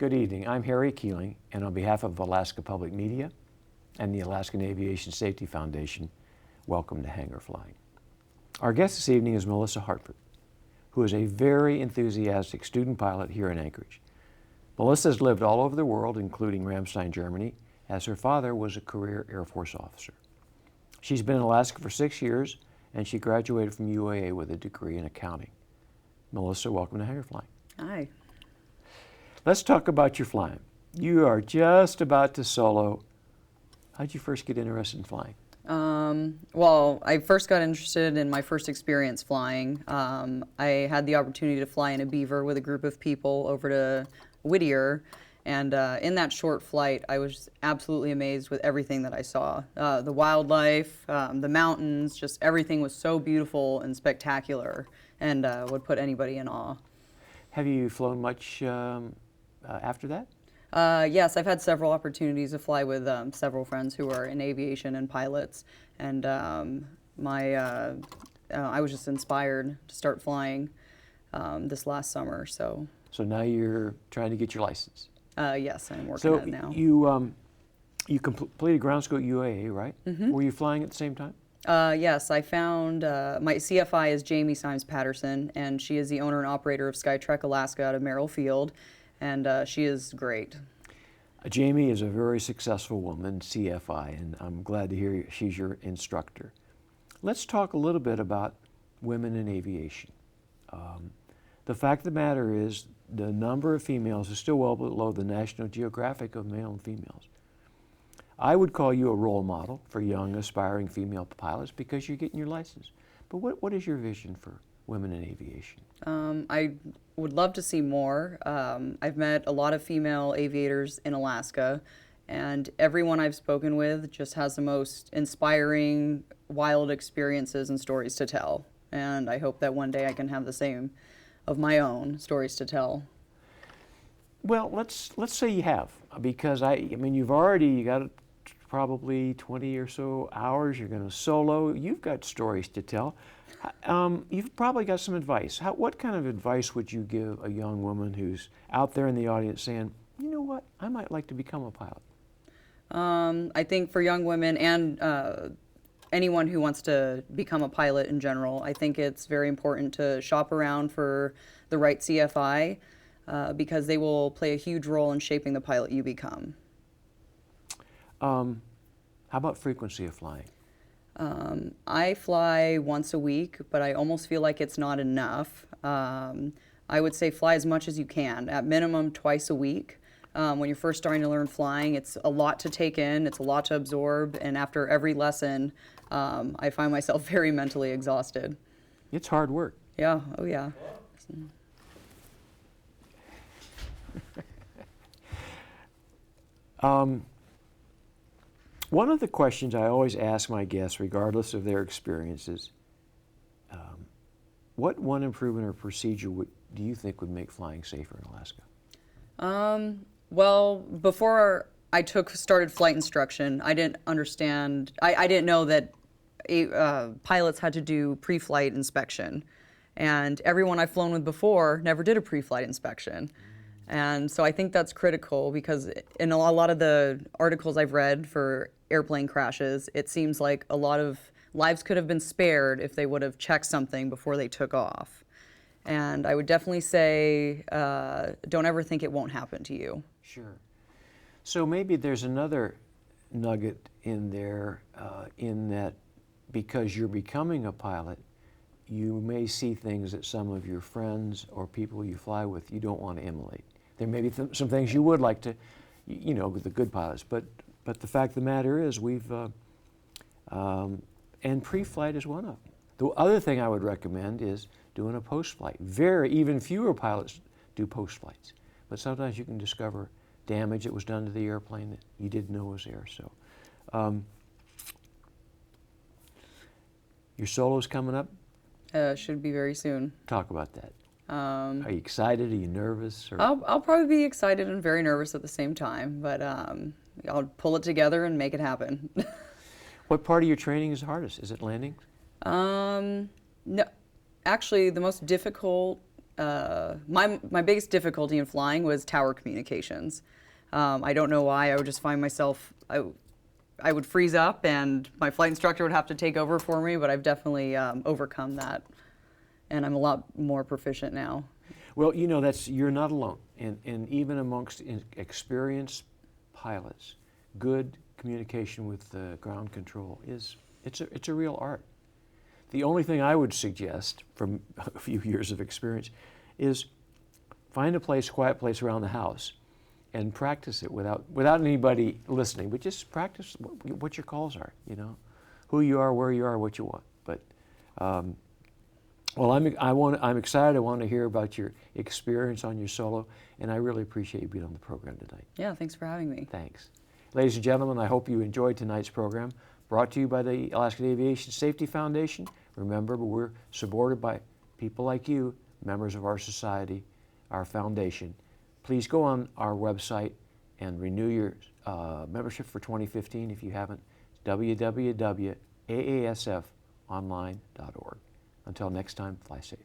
Good evening. I'm Harry Keeling, and on behalf of Alaska Public Media and the Alaskan Aviation Safety Foundation, welcome to Hangar Flying. Our guest this evening is Melissa Hartford, who is a very enthusiastic student pilot here in Anchorage. Melissa has lived all over the world, including Ramstein, Germany, as her father was a career Air Force officer. She's been in Alaska for 6 years, and she graduated from UAA with a degree in accounting. Melissa, welcome to Hangar Flying. Hi. Let's talk about your flying. You are just about to solo. How'd you first get interested in flying? Well, I first got interested in my first experience flying. I had the opportunity to fly in a Beaver with a group of people over to Whittier, and in that short flight, I was absolutely amazed with everything that I saw. The wildlife, the mountains, just everything was so beautiful and spectacular, and would put anybody in awe. Have you flown much after that? Yes, I've had several opportunities to fly with several friends who are in aviation and pilots, and I was just inspired to start flying this last summer. So now you're trying to get your license. Yes, I'm working on it now. So you completed ground school at UAA, right? Mm-hmm. Were you flying at the same time? Yes, I found my CFI is Jamie Symes Patterson, and she is the owner and operator of Skytrek Alaska out of Merrill Field, and she is great. Jamie is a very successful woman, CFI, and I'm glad to hear she's your instructor. Let's talk a little bit about women in aviation. The fact of the matter is the number of females is still well below the National Geographic of male and females. I would call you a role model for young, aspiring female pilots because you're getting your license. But what is your vision for women in aviation? I would love to see more. I've met a lot of female aviators in Alaska, and everyone I've spoken with just has the most inspiring, wild experiences and stories to tell. And I hope that one day I can have the same of my own stories to tell. Well, let's say you have, because I mean you got probably 20 or so hours. You're going to solo. You've got stories to tell. You've probably got some advice. What kind of advice would you give a young woman who's out there in the audience saying, you know what, I might like to become a pilot? I think for young women and anyone who wants to become a pilot in general, I think it's very important to shop around for the right CFI because they will play a huge role in shaping the pilot you become. How about frequency of flying? I fly once a week, but I almost feel like it's not enough. I would say fly as much as you can, at minimum twice a week. When you're first starting to learn flying, it's a lot to take in, it's a lot to absorb, and after every lesson, I find myself very mentally exhausted. It's hard work. Yeah, oh yeah. One of the questions I always ask my guests, regardless of their experiences, what one improvement or procedure do you think would make flying safer in Alaska? Well, before I started flight instruction, I didn't understand, I didn't know that pilots had to do pre-flight inspection. And everyone I've flown with before never did a pre-flight inspection. And so I think that's critical because in a lot of the articles I've read for airplane crashes, it seems like a lot of lives could have been spared if they would have checked something before they took off. And I would definitely say, don't ever think it won't happen to you. Sure. So maybe there's another nugget in there in that because you're becoming a pilot, you may see things that some of your friends or people you fly with you don't want to emulate. There may be some things you would like to, with the good pilots, but the fact of the matter is and pre-flight is one of them. The other thing I would recommend is doing a post-flight. Even fewer pilots do post-flights, but sometimes you can discover damage that was done to the airplane that you didn't know was there. So, your solo's coming up? Should be very soon. Talk about that. Are you excited? Are you nervous? Or? I'll probably be excited and very nervous at the same time, but I'll pull it together and make it happen. What part of your training is hardest? Is it landing? No, actually, the most difficult my biggest difficulty in flying was tower communications. I don't know why. I would just find myself, I would freeze up and my flight instructor would have to take over for me, but I've definitely overcome that, and I'm a lot more proficient now. Well, you know, you're not alone. And even amongst experienced pilots, good communication with the ground control it's a real art. The only thing I would suggest from a few years of experience is find a quiet place around the house and practice it without anybody listening, but just practice what your calls are, you know, who you are, where you are, what you want. But well, I'm excited. I want to hear about your experience on your solo, and I really appreciate you being on the program tonight. Yeah, thanks for having me. Thanks. Ladies and gentlemen, I hope you enjoyed tonight's program, brought to you by the Alaskan Aviation Safety Foundation. Remember, we're supported by people like you, members of our society, our foundation. Please go on our website and renew your membership for 2015 if you haven't. www.aasfonline.org. Until next time, fly safe.